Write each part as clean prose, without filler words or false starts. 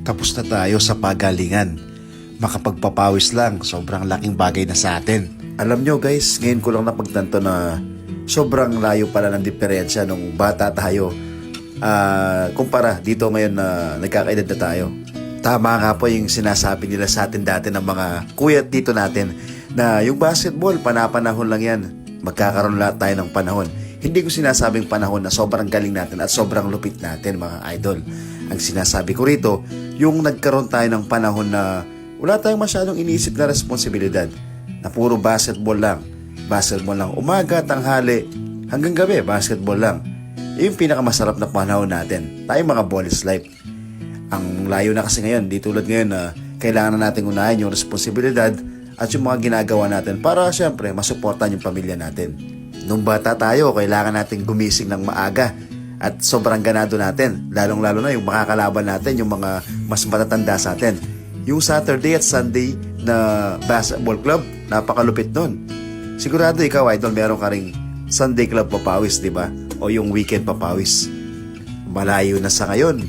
Tapos na tayo sa pagalingan. Makapagpapawis lang, sobrang laking bagay na sa atin. Alam nyo guys, ngayon ko lang napagtanto na sobrang layo pala ng diferensya nung bata tayo kumpara dito ngayon na nagkakaedad na tayo. Tama nga po yung sinasabi nila sa atin dati ng mga kuya at tito natin na yung basketball, panapanahon lang yan. Magkakaroon lahat tayo ng panahon. Hindi ko sinasabing panahon na sobrang galing natin at sobrang lupit natin mga idol. Ang sinasabi ko rito, yung nagkaroon tayo ng panahon na wala tayong masyadong iniisip na responsibilidad. Na puro basketball lang. Basketball lang umaga, tanghali, hanggang gabi, basketball lang. Yung pinakamasarap na panahon natin. Tayong mga boys life. Ang layo na kasi ngayon, di tulad ngayon na kailangan na natin unahin yung responsibilidad at yung mga ginagawa natin para syempre masuportan yung pamilya natin. Nung bata tayo, kailangan natin gumising ng maaga at sobrang ganado natin. Lalong-lalo na yung makakalaban natin, yung mga mas matatanda sa atin. Yung Saturday at Sunday na basketball club, napakalupit nun. Sigurado ikaw, idol, meron ka ring Sunday club papawis, di ba? O yung weekend papawis. Malayo na sa ngayon.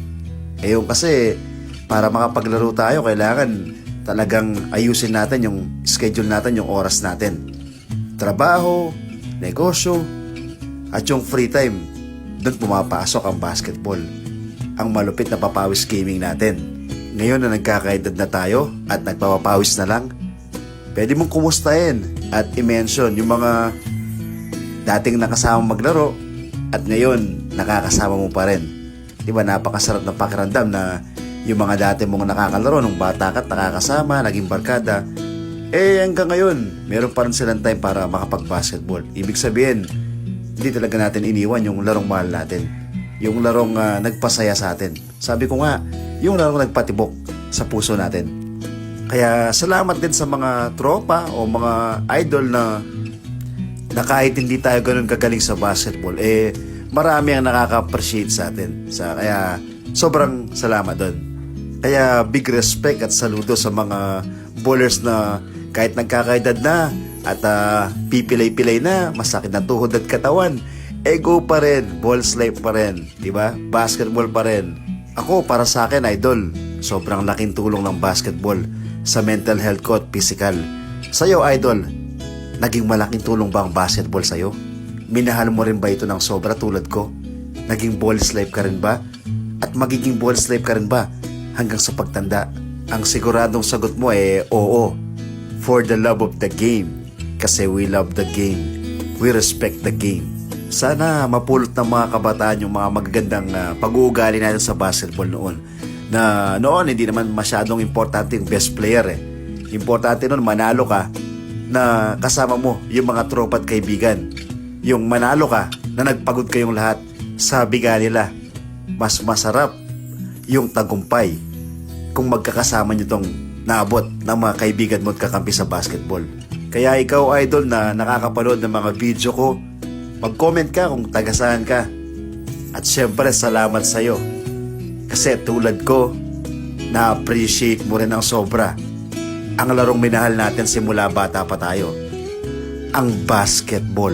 Yung kasi, para makapaglaro tayo, kailangan talagang ayusin natin yung schedule natin, yung oras natin. Trabaho, negosyo, at yung free time, doon pumapasok ang basketball. Ang malupit na papawis gaming natin. Ngayon na nagkakaedad na tayo at nagpapapawis na lang, pwede mong kumustahin at i-mention yung mga dating nakasama maglaro at ngayon nakakasama mo pa rin. Diba napakasarap na pakiramdam na yung mga dati mong nakakalaro nung bata ka at nakakasama, naging barkada, hanggang ngayon meron pa rin silang time para makapag-basketball. Ibig sabihin, hindi talaga natin iniwan yung larong mahal natin, yung larong nagpasaya sa atin. Sabi ko nga, yung larong nagpatibok sa puso natin. Kaya salamat din sa mga tropa o mga idol na kahit hindi tayo ganun kagaling sa basketball, marami ang nakaka-appreciate sa atin. Kaya sobrang salamat doon. Kaya big respect at saludo sa mga bowlers na kahit nagkakaedad na at pipilay-pilay na, masakit na tuhod at katawan, go pa rin, balls life pa rin, diba? Basketball pa rin. Ako, para sa akin, idol, sobrang laking tulong ng basketball sa mental health ko at physical. Sa'yo, idol, naging malaking tulong ba ang basketball sa'yo? Minahal mo rin ba ito ng sobra tulad ko? Naging balls life ka rin ba? At magiging balls life ka rin ba hanggang sa pagtanda? Ang siguradong sagot mo oo. For the love of the game. Kasi we love the game. We respect the game. Sana mapulot ng mga kabataan yung mga magagandang pag-uugali natin sa basketball noon. Na noon hindi naman masyadong importante yung best player Importante noon manalo ka na kasama mo yung mga tropa at kaibigan. Yung manalo ka na nagpagod kayong lahat, sabi nga nila, mas masarap yung tagumpay kung magkakasama nyo tong naabot ng mga kaibigan mo at kakampi sa basketball. Kaya ikaw, idol, na nakakapanood ng mga video ko, mag-comment ka kung taga-saan ka. At syempre, salamat sa'yo. Kasi tulad ko, na-appreciate mo rin ang sobra ang larong minahal natin simula bata pa tayo. Ang basketball.